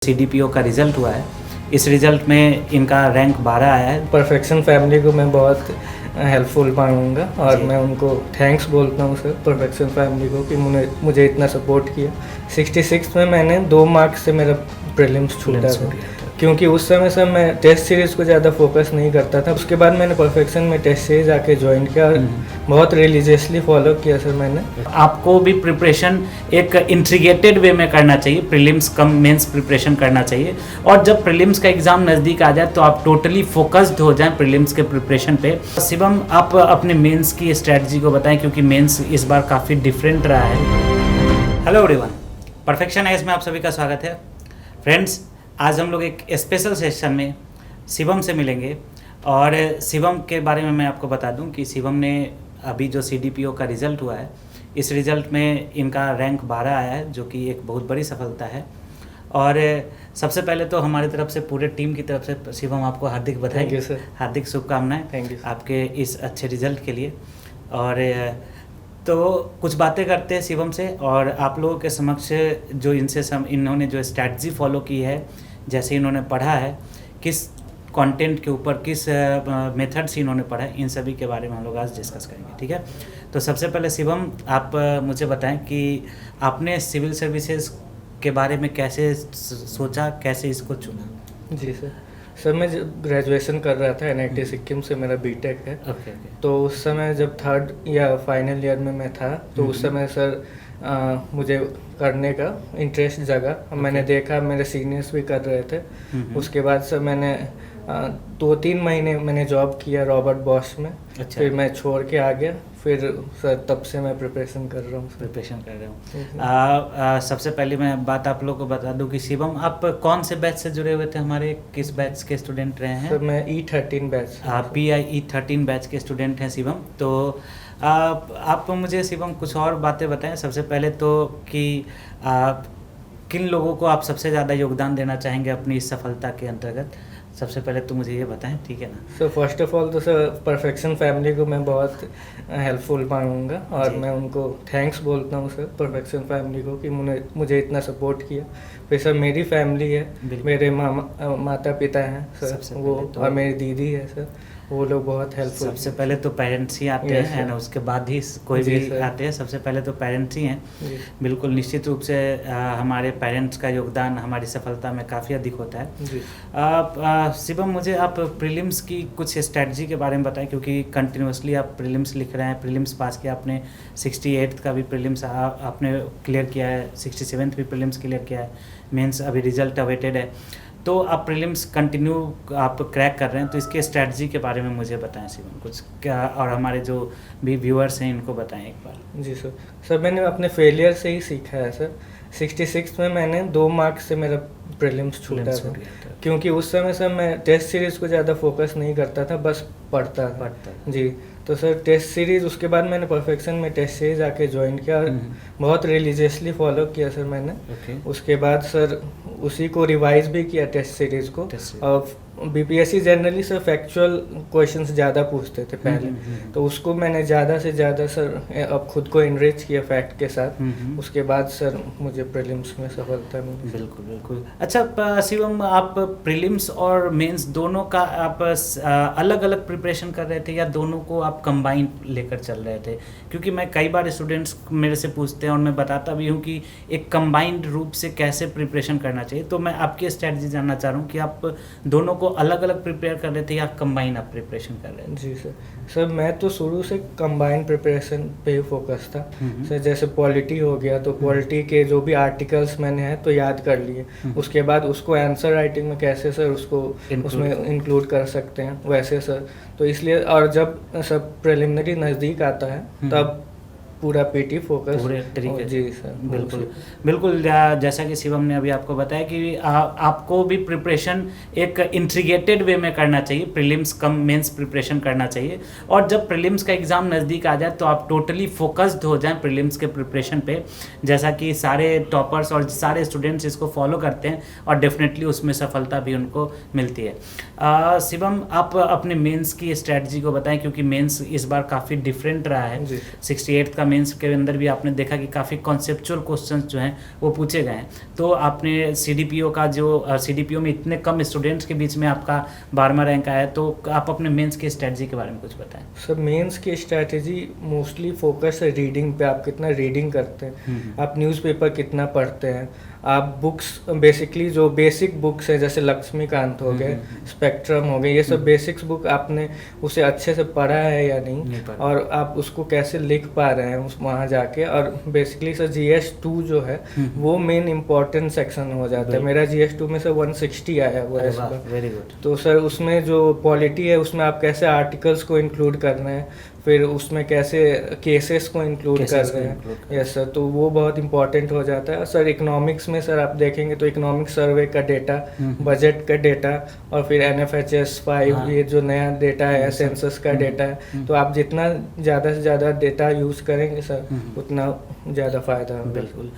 CDPO का result हुआ है, इस रिज़ल्ट में इनका रैंक 12 आया है। परफेक्शन फैमिली को मैं बहुत हेल्पफुल मानूंगा और जी। मैं उनको थैंक्स बोलता हूँ सर परफेक्शन फैमिली को कि मुझे इतना सपोर्ट किया। 66 में मैंने 2 मार्क्स से मेरा प्रीलिम्स छूटा था, क्योंकि उस समय सर मैं टेस्ट सीरीज़ को ज़्यादा फोकस नहीं करता था। उसके बाद मैंने परफेक्शन में टेस्ट सीरीज़ आके ज्वाइन किया और बहुत रिलीजियसली फॉलो किया सर मैंने। आपको भी प्रिपरेशन एक इंटीग्रेटेड वे में करना चाहिए, प्रीलिम्स कम मेंस प्रिपरेशन करना चाहिए, और जब प्रीलिम्स का एग्ज़ाम नज़दीक आ जाए तो आप टोटली फोकस्ड हो जाएं प्रीलिम्स के प्रिपरेशन पे। शिवम, आप अपने मेंस की स्ट्रेटजी को बताएं, क्योंकि मेंस इस बार काफ़ी डिफरेंट रहा है। हेलो एवरीवन, परफेक्शन एज में आप सभी का स्वागत है। फ्रेंड्स, आज हम लोग एक स्पेशल सेशन में शिवम से मिलेंगे, और शिवम के बारे में मैं आपको बता दूं कि शिवम ने अभी जो CDPO का रिज़ल्ट हुआ है, इस रिज़ल्ट में इनका रैंक 12 आया है, जो कि एक बहुत बड़ी सफलता है। और सबसे पहले तो हमारी तरफ से, पूरे टीम की तरफ से शिवम आपको हार्दिक बधाई, थैंक यू सर। हार्दिक शुभकामनाएं थैंक यू आपके इस अच्छे रिज़ल्ट के लिए। और तो कुछ बातें करते हैं शिवम से, और आप लोगों के समक्ष जो इन्होंने जो स्ट्रैटेजी फॉलो की है, जैसे इन्होंने पढ़ा है, किस कंटेंट के ऊपर, किस मेथड से इन्होंने पढ़ा है, इन सभी के बारे में हम लोग आज डिस्कस करेंगे, ठीक है। तो सबसे पहले शिवम, आप मुझे बताएं कि आपने सिविल सर्विसेज के बारे में कैसे सोचा, कैसे इसको चुना? जी सर मैं जब ग्रेजुएशन कर रहा था NIT सिक्किम से, मेरा BTech है। ओके। तो उस समय जब 3rd या फाइनल ईयर में मैं था, तो उस समय सर मुझे करने का इंटरेस्ट जगा। मैंने देखा मेरे सीनियर्स भी कर रहे थे। उसके बाद सर मैंने 2-3 महीने मैंने जॉब किया रॉबर्ट बॉश में। अच्छा। फिर मैं छोड़ के आ गया। फिर सर तब से मैं प्रिपरेशन कर रहा हूँ। प्रिपरेशन कर रहे हूँ। सबसे पहले मैं बात आप लोग को बता दूं कि शिवम, आप कौन से बैच से जुड़े हुए थे? हमारे किस बैच के स्टूडेंट रहे हैं? सर मैं E13 batch. PI E13 batch के स्टूडेंट हैं शिवम। तो आप मुझे शिवम कुछ और बातें बताएं। सबसे पहले तो कि किन लोगों को आप सबसे ज़्यादा योगदान देना चाहेंगे अपनी इस सफलता के अंतर्गत? सबसे पहले तो मुझे ये बताएं, ठीक है ना? सर फर्स्ट ऑफ ऑल तो सर परफेक्शन फैमिली को मैं बहुत हेल्पफुल मानूंगा और मैं उनको थैंक्स बोलता हूँ सर परफेक्शन फैमिली को कि मुझे इतना सपोर्ट किया। फिर सर मेरी फैमिली है, मेरे माता पिता हैं सर, वो तो, और मेरी दीदी है सर, वो लोग बहुत हेल्पफुल। सबसे पहले तो पेरेंट्स ही आते हैं ना, उसके बाद ही कोई भी आते हैं। सबसे पहले तो पेरेंट्स ही हैं। बिल्कुल निश्चित रूप से हमारे पेरेंट्स का योगदान हमारी सफलता में काफ़ी अधिक होता है। शिवम, मुझे आप प्रीलिम्स की कुछ स्ट्रैटेजी के बारे में बताएं, क्योंकि कंटिन्यूसली आप प्रीलिम्स लिख रहे हैं। प्रीलिम्स पास किया आपने, 68th का भी प्रीलिम्स आपने क्लियर किया है, 67th भी प्रीलिम्स क्लियर किया है, मेंस अभी रिजल्ट अवेटेड है। तो आप प्रीलिम्स कंटिन्यू आप क्रैक कर रहे हैं, तो इसके स्ट्रैटेजी के बारे में मुझे बताएं शिवम कुछ, क्या, और हमारे जो भी व्यूअर्स हैं इनको बताएं एक बार। जी सर मैंने अपने फेलियर से ही सीखा है सर। 66 में मैंने 2 मार्क्स से मेरा प्रीलिम्स छूटा था, क्योंकि उस समय सर मैं टेस्ट सीरीज़ को ज़्यादा फोकस नहीं करता था, बस पढ़ता था। जी, तो सर टेस्ट सीरीज़, उसके बाद मैंने परफेक्शन में टेस्ट सीरीज़ आके ज्वाइन किया और बहुत रिलीजियसली फॉलो किया सर मैंने। उसके बाद सर उसी को रिवाइज भी किया टेस्ट सीरीज़ को। और BPSC generally sir factual questions ज़्यादा पूछते थे पहले, तो उसको मैंने ज़्यादा से ज़्यादा सर अब खुद को इनरिच किया फैक्ट के साथ। उसके बाद सर मुझे प्रीलिम्स में सफलता मिली। बिल्कुल। अच्छा शिवम, आप प्रीलिम्स और मेंस दोनों का आप अलग अलग प्रिपरेशन कर रहे थे, या दोनों को आप कंबाइन लेकर चल रहे थे? क्योंकि मैं कई बार स्टूडेंट्स मेरे से पूछते हैं और मैं बताता भी हूँ कि एक कंबाइंड रूप से कैसे प्रिपरेशन करना चाहिए। तो मैं आपकी स्ट्रैटेजी जानना चाह रहा हूँ कि आप दोनों को अलग अलग प्रिपेयर कर रहे थे या कंबाइन आप प्रिपरेशन कर रहे थे? जी सर मैं तो शुरू से कंबाइन प्रिपरेशन पे ही फोकस था सर। जैसे पॉलिटी हो गया, तो पॉलिटी के जो भी आर्टिकल्स मैंने हैं तो याद कर लिए। उसके बाद उसको आंसर राइटिंग में कैसे सर उसको उसमें इंक्लूड कर सकते हैं, वैसे सर। तो इसलिए, और जब सब प्रिलिमिनरी नज़दीक आता है तब पूरा PT फोकस पूरे तरीके। जी सर, बिल्कुल। जैसा कि शिवम ने अभी आपको बताया कि आपको भी प्रिपरेशन एक इंटीग्रेटेड वे में करना चाहिए, प्रीलिम्स कम मेंस प्रिपरेशन करना चाहिए, और जब प्रीलिम्स का एग्ज़ाम नज़दीक आ जाए तो आप टोटली फोकस्ड हो जाएं प्रीलिम्स के प्रिपरेशन पे, जैसा कि सारे टॉपर्स और सारे स्टूडेंट्स इसको फॉलो करते हैं, और डेफिनेटली उसमें सफलता भी उनको मिलती है। शिवम, आप अपने मेंस की स्ट्रैटेजी को बताएं, क्योंकि मेंस इस बार काफ़ी डिफरेंट रहा है। 68 का मेंस के अंदर भी आपने देखा कि काफ़ी कॉन्सेप्चुअल क्वेश्चंस जो हैं वो पूछे गए हैं। तो आपने CDPO का जो CDPO में इतने कम स्टूडेंट्स के बीच में आपका 12वां रैंक आया, तो आप अपने मेंस की स्ट्रेटजी के बारे में कुछ बताएं। सर मेंस की स्ट्रैटेजी मोस्टली फोकस है रीडिंग पे, आप कितना रीडिंग करते हैं, आप न्यूज़पेपर कितना पढ़ते हैं, आप बुक्स बेसिकली जो बेसिक बुक्स है जैसे लक्ष्मीकांत हो गए, स्पेक्ट्रम हो गए, ये सब बेसिक्स बुक आपने उसे अच्छे से पढ़ा है या नहीं और आप उसको कैसे लिख पा रहे हैं उस वहाँ जाके। और बेसिकली सर GS2 जो है वो मेन इम्पोर्टेंट सेक्शन हो जाता है। मेरा GS2 में से 160 आया हुआ है इसका। Very good. तो सर उसमें जो पॉलिटी है उसमें आप कैसे आर्टिकल्स को इंक्लूड कर रहे हैं, फिर उसमें कैसे केसेस को इंक्लूड कर रहे हैं, यस सर, तो वो बहुत इंपॉर्टेंट हो जाता है। सर इकोनॉमिक्स में सर आप देखेंगे तो इकोनॉमिक सर्वे का डेटा, बजट का डेटा और फिर NFHS 5 ये जो नया डेटा है, सेंसस का डेटा है, तो आप जितना ज़्यादा से ज़्यादा डेटा यूज़ करेंगे सर उतना ज़्यादा फ़ायदा होगा। बिल्कुल।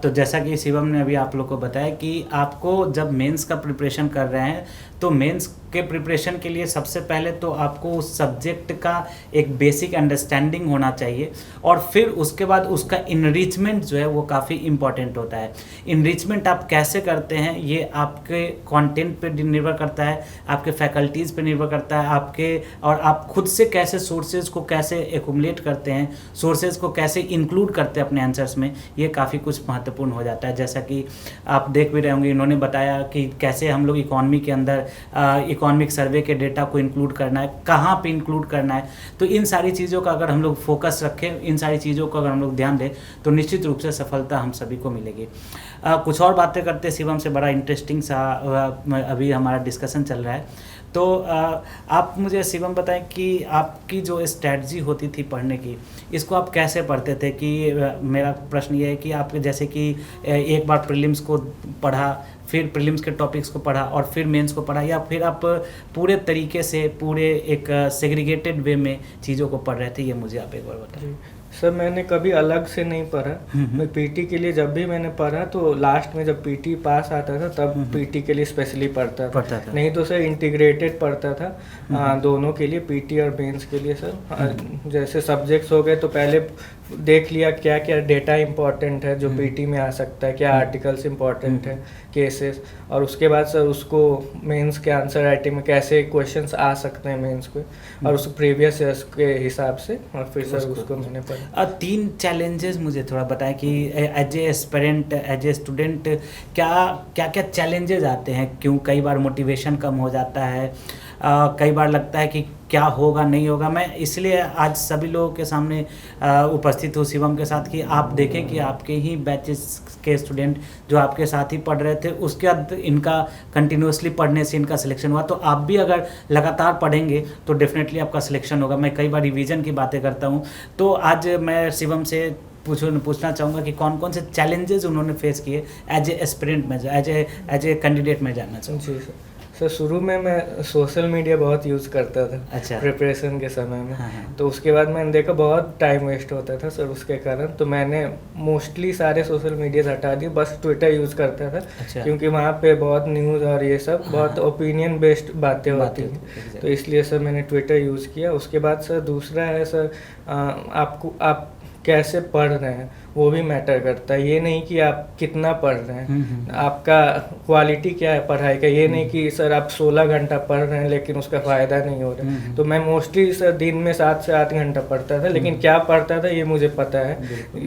तो जैसा कि शिवम ने अभी आप लोग को बताया कि आपको जब मेंस का प्रिपरेशन कर रहे हैं तो मेंस के प्रिपरेशन के लिए सबसे पहले तो आपको उस सब्जेक्ट का एक बेसिक अंडरस्टैंडिंग होना चाहिए और फिर उसके बाद उसका इनरिचमेंट जो है वो काफ़ी इम्पॉर्टेंट होता है। इनरिचमेंट आप कैसे करते हैं ये आपके कंटेंट पे निर्भर करता है, आपके फैकल्टीज़ पे निर्भर करता है, आपके और आप खुद से कैसे सोर्सेज को कैसे एक्युमुलेट करते हैं, सोर्सेज को कैसे इंक्लूड करते हैं अपने आंसर्स में, ये काफ़ी कुछ महत्वपूर्ण हो जाता है। जैसा कि आप देख भी रहे होंगे, इन्होंने बताया कि कैसे हम लोग इकॉनमी के अंदर इकोनॉमिक सर्वे के डेटा को इंक्लूड करना है, कहाँ पे इंक्लूड करना है। तो इन सारी चीज़ों का अगर हम लोग फोकस रखें, इन सारी चीज़ों को अगर हम लोग ध्यान दें तो निश्चित रूप से सफलता हम सभी को मिलेगी। कुछ और बातें करते शिवम से, बड़ा इंटरेस्टिंग सा अभी हमारा डिस्कशन चल रहा है। तो आप मुझे शिवम बताएं कि आपकी जो स्ट्रैटेजी होती थी पढ़ने की, इसको आप कैसे पढ़ते थे? कि मेरा प्रश्न ये है कि आप जैसे कि एक बार प्रीलिम्स को पढ़ा, फिर प्रीलिम्स के टॉपिक्स को पढ़ा और फिर मेंस को पढ़ा, या फिर आप पूरे तरीके से पूरे एक सेग्रीगेटेड वे में चीज़ों को पढ़ रहे थे? ये मुझे आप एक बार बताएं। सर मैंने कभी अलग से नहीं पढ़ा। मैं पीटी के लिए जब भी मैंने पढ़ा तो लास्ट में जब पीटी पास आता था तब पीटी के लिए स्पेशली पढ़ता था। नहीं तो सर इंटीग्रेटेड पढ़ता था दोनों के लिए, पीटी और मेंस के लिए। सर जैसे सब्जेक्ट्स हो गए तो पहले देख लिया क्या क्या डेटा इंपॉर्टेंट है जो पीटी में आ सकता है, क्या आर्टिकल्स इंपॉर्टेंट है, केसेस, और उसके बाद सर उसको मेंस के आंसर राइटिंग में कैसे क्वेश्चंस आ सकते हैं मेंस को, और उस प्रीवियस ईयर्स के हिसाब से, और फिर सर उसको मैंने पढ़ा। 3 चैलेंजेस मुझे थोड़ा बताएं कि as a aspirant, as a student क्या क्या चैलेंजेस आते हैं? क्यों कई बार मोटिवेशन कम हो जाता है, कई बार लगता है कि क्या होगा नहीं होगा। मैं इसलिए आज सभी लोगों के सामने उपस्थित हूँ शिवम के साथ कि आप देखें कि आपके ही बैचेस के स्टूडेंट जो आपके साथ ही पढ़ रहे थे, उसके बाद इनका कंटिन्यूसली पढ़ने से इनका सिलेक्शन हुआ। तो आप भी अगर लगातार पढ़ेंगे तो डेफिनेटली आपका सिलेक्शन होगा। मैं कई बार रिवीजन की बातें करता हूँ, तो आज मैं शिवम से पूछना चाहूँगा कि कौन कौन से चैलेंजेस उन्होंने फेस किए एज ए एस्पिरेंट में, एज ए कैंडिडेट में जानना चाहूँगा। जी सर, शुरू में मैं सोशल मीडिया बहुत यूज़ करता था। अच्छा। प्रिपरेशन के समय में। हाँ। तो उसके बाद मैंने देखा बहुत टाइम वेस्ट होता था सर उसके कारण, तो मैंने मोस्टली सारे सोशल मीडिया हटा दिए, बस ट्विटर यूज़ करता था। अच्छा। क्योंकि वहाँ पे बहुत न्यूज़ और ये सब बहुत ओपिनियन बेस्ड बातें होती थी, तो इसलिए सर मैंने ट्विटर यूज़ किया। उसके बाद सर दूसरा है सर, आप कैसे पढ़ रहे हैं वो भी मैटर करता है। ये नहीं कि आप कितना पढ़ रहे हैं, आपका क्वालिटी क्या है पढ़ाई का। ये नहीं कि सर आप 16 घंटा पढ़ रहे हैं लेकिन उसका फ़ायदा नहीं हो रहा है। तो मैं मोस्टली सर दिन में 7 से 8 घंटा पढ़ता था, लेकिन क्या पढ़ता था ये मुझे पता है,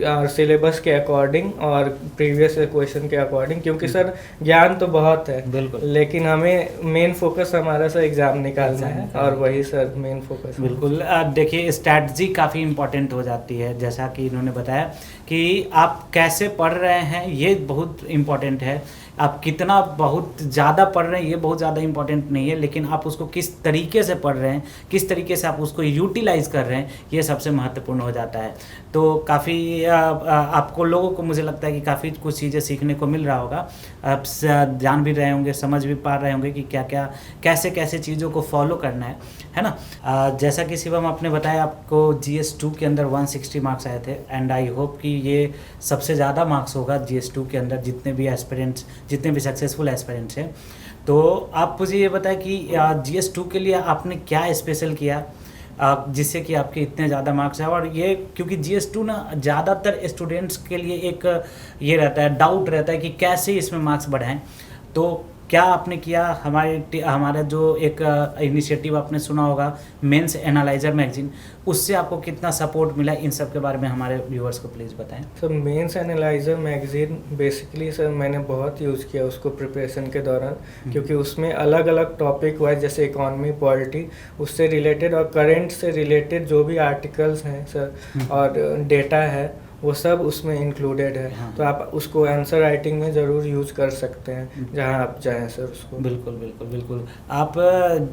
और सिलेबस के अकॉर्डिंग और प्रीवियस क्वेश्चन के अकॉर्डिंग। क्योंकि सर ज्ञान तो बहुत है, लेकिन हमें मेन फोकस हमारा सर एग्ज़ाम निकालना है, और वही सर मेन फोकस। बिल्कुल। देखिए स्ट्रैटेजी काफ़ी इंपॉर्टेंट हो जाती है, जैसा कि इन्होंने बताया कि आप कैसे पढ़ रहे हैं ये बहुत इम्पॉर्टेंट है। आप कितना बहुत ज़्यादा पढ़ रहे हैं ये बहुत ज़्यादा इंपॉर्टेंट नहीं है, लेकिन आप उसको किस तरीके से पढ़ रहे हैं, किस तरीके से आप उसको यूटिलाइज़ कर रहे हैं, ये सबसे महत्वपूर्ण हो जाता है। तो काफ़ी आपको लोगों को मुझे लगता है कि काफ़ी कुछ चीज़ें सीखने को मिल रहा होगा। आप जान भी रहे होंगे, समझ भी पा रहे होंगे कि क्या क्या कैसे कैसे चीज़ों को फॉलो करना है ना। जैसा कि शिवम आपने बताया आपको GS2 के अंदर 160 मार्क्स आए थे, एंड आई होप कि ये सबसे ज़्यादा मार्क्स होगा GS2 के अंदर जितने भी एस्पिरेंट्स, जितने भी सक्सेसफुल एस्पिरेंट्स हैं। तो आप मुझे ये बताएं कि GS2 के लिए आपने क्या स्पेशल किया, जिससे कि आपके इतने ज़्यादा मार्क्स हैं। और ये क्योंकि GS2 ना ज़्यादातर स्टूडेंट्स के लिए एक ये रहता है, डाउट रहता है कि कैसे इसमें मार्क्स बढ़ाएं। तो क्या आपने किया, हमारा जो एक इनिशिएटिव आपने सुना होगा मेंस एनालाइजर मैगजीन, उससे आपको कितना सपोर्ट मिला, इन सब के बारे में हमारे व्यूअर्स को प्लीज़ बताएं। Sir mains analyser magazine basically sir मैंने बहुत यूज़ किया उसको प्रिपरेशन के दौरान, क्योंकि उसमें अलग अलग टॉपिक वाइज जैसे इकोनॉमी, पॉलिटी, उससे रिलेटेड और करंट से रिलेटेड जो भी आर्टिकल्स हैं सर और डेटा है वो सब उसमें इंक्लूडेड है। हाँ। तो आप उसको आंसर राइटिंग में ज़रूर यूज़ कर सकते हैं जहां आप जाएं सर उसको। बिल्कुल बिल्कुल बिल्कुल। आप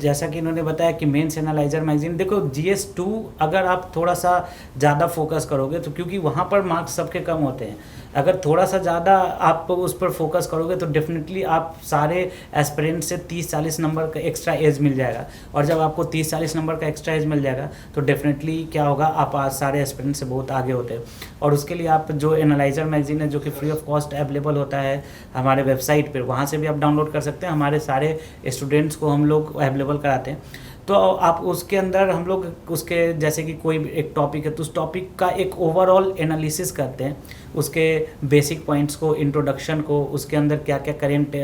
जैसा कि इन्होंने बताया कि मेंस एनालाइजर मैगजीन, देखो GS2 अगर आप थोड़ा सा ज़्यादा फोकस करोगे तो, क्योंकि वहाँ पर मार्क्स सबके कम होते हैं, अगर थोड़ा सा ज़्यादा आप उस पर फोकस करोगे तो डेफिनेटली आप सारे एस्पिरेंट से 30-40 नंबर का एक्स्ट्रा एज मिल जाएगा। और जब आपको 30-40 नंबर का एक्स्ट्रा एज मिल जाएगा तो डेफिनेटली क्या होगा, आप आज सारे एस्पिरेंट से बहुत आगे होते हैं। और उसके लिए आप जो एनालाइजर मैगजीन है, जो कि फ्री ऑफ कॉस्ट अवेलेबल होता है हमारे वेबसाइट पर, वहाँ से भी आप डाउनलोड कर सकते हैं। हमारे सारे स्टूडेंट्स को हम लोग अवेलेबल कराते हैं। तो आप उसके अंदर हम लोग उसके जैसे कि कोई एक टॉपिक है तो उस टॉपिक का एक ओवरऑल एनालिसिस करते हैं, उसके बेसिक पॉइंट्स को, इंट्रोडक्शन को, उसके अंदर क्या क्या करेंट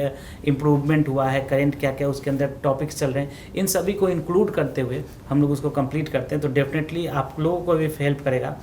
इम्प्रूवमेंट हुआ है, करेंट क्या क्या उसके अंदर टॉपिक्स चल रहे हैं, इन सभी को इंक्लूड करते हुए हम लोग उसको कंप्लीट करते हैं। तो डेफिनेटली आप लोगों को भी हेल्प करेगा।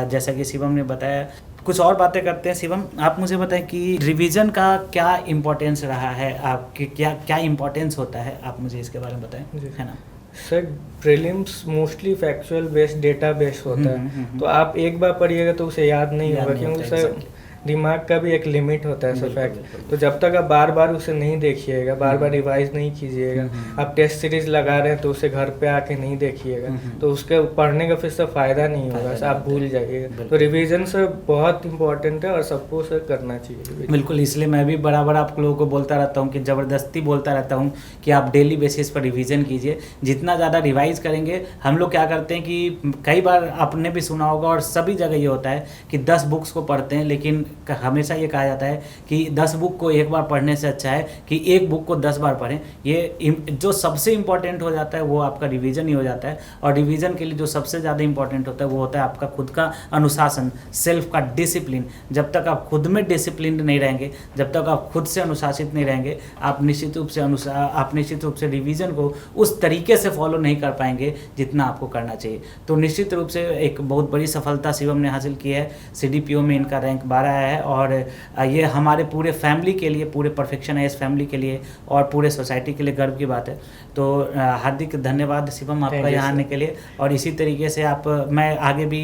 जैसा कि शिवम ने बताया, कुछ और बातें करते हैं। शिवम, आप मुझे बताएं कि रिवीजन का क्या इम्पोर्टेंस रहा है, आपके क्या क्या इम्पोर्टेंस होता है, आप मुझे इसके बारे में बताएं, है ना। Sir prelims mostly factual based, data based होता है, तो आप एक बार पढ़िएगा तो उसे याद नहीं होगा, क्योंकि सर दिमाग का भी एक लिमिट होता है सर फैक्ट। तो जब तक आप बार बार उसे नहीं देखिएगा, बार बार रिवाइज नहीं कीजिएगा, आप टेस्ट सीरीज लगा रहे हैं तो उसे घर पे आके नहीं देखिएगा, तो उसके पढ़ने का फिर सब फायदा नहीं होगा सर, आप भूल जाइएगा। तो रिवीजन सर बहुत इंपॉर्टेंट है और सबको सर करना चाहिए। बिल्कुल, इसलिए मैं भी बराबर आप लोगों को बोलता रहता हूँ कि ज़बरदस्ती बोलता रहता हूँ कि आप डेली बेसिस पर रिवीजन कीजिए। जितना ज़्यादा रिवाइज करेंगे, हम लोग क्या करते हैं कि कई बार आपने भी सुना होगा और सभी जगह ये होता है कि 10 बुक्स को पढ़ते हैं, लेकिन हमेशा ये कहा जाता है कि 10 बुक को एक बार पढ़ने से अच्छा है कि एक बुक को 10 बार पढ़ें। ये जो सबसे इम्पॉर्टेंट हो जाता है वो आपका रिवीजन ही हो जाता है। और रिवीजन के लिए जो सबसे ज़्यादा इंपॉर्टेंट होता है वो होता है आपका खुद का अनुशासन, सेल्फ का डिसिप्लिन। जब तक आप खुद में डिसिप्लिन नहीं रहेंगे, जब तक आप खुद से अनुशासित नहीं रहेंगे, आप निश्चित रूप से रिवीजन को उस तरीके से फॉलो नहीं कर पाएंगे जितना आपको करना चाहिए। तो निश्चित रूप से एक बहुत बड़ी सफलता शिवम ने हासिल की है। CDPO में इनका रैंक 12 है और ये हमारे पूरे फैमिली के लिए, पूरे परफेक्शन है इस फैमिली के लिए और पूरे सोसाइटी के लिए गर्व की बात है। तो हार्दिक धन्यवाद शिवम आपका यहाँ आने के लिए। और इसी तरीके से मैं आगे भी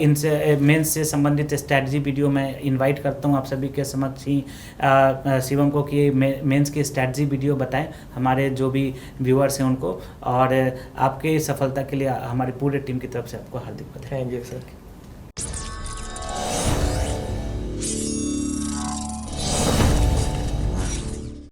इनसे मेंस से संबंधित स्ट्रैटेजी वीडियो में इनवाइट करता हूँ आप सभी के समक्ष ही शिवम को कि मेंस की स्ट्रैटेजी वीडियो बताएं हमारे जो भी व्यूअर्स हैं उनको। और आपके सफलता के लिए हमारी पूरे टीम की तरफ से आपको हार्दिक बधाई। Thank you sir.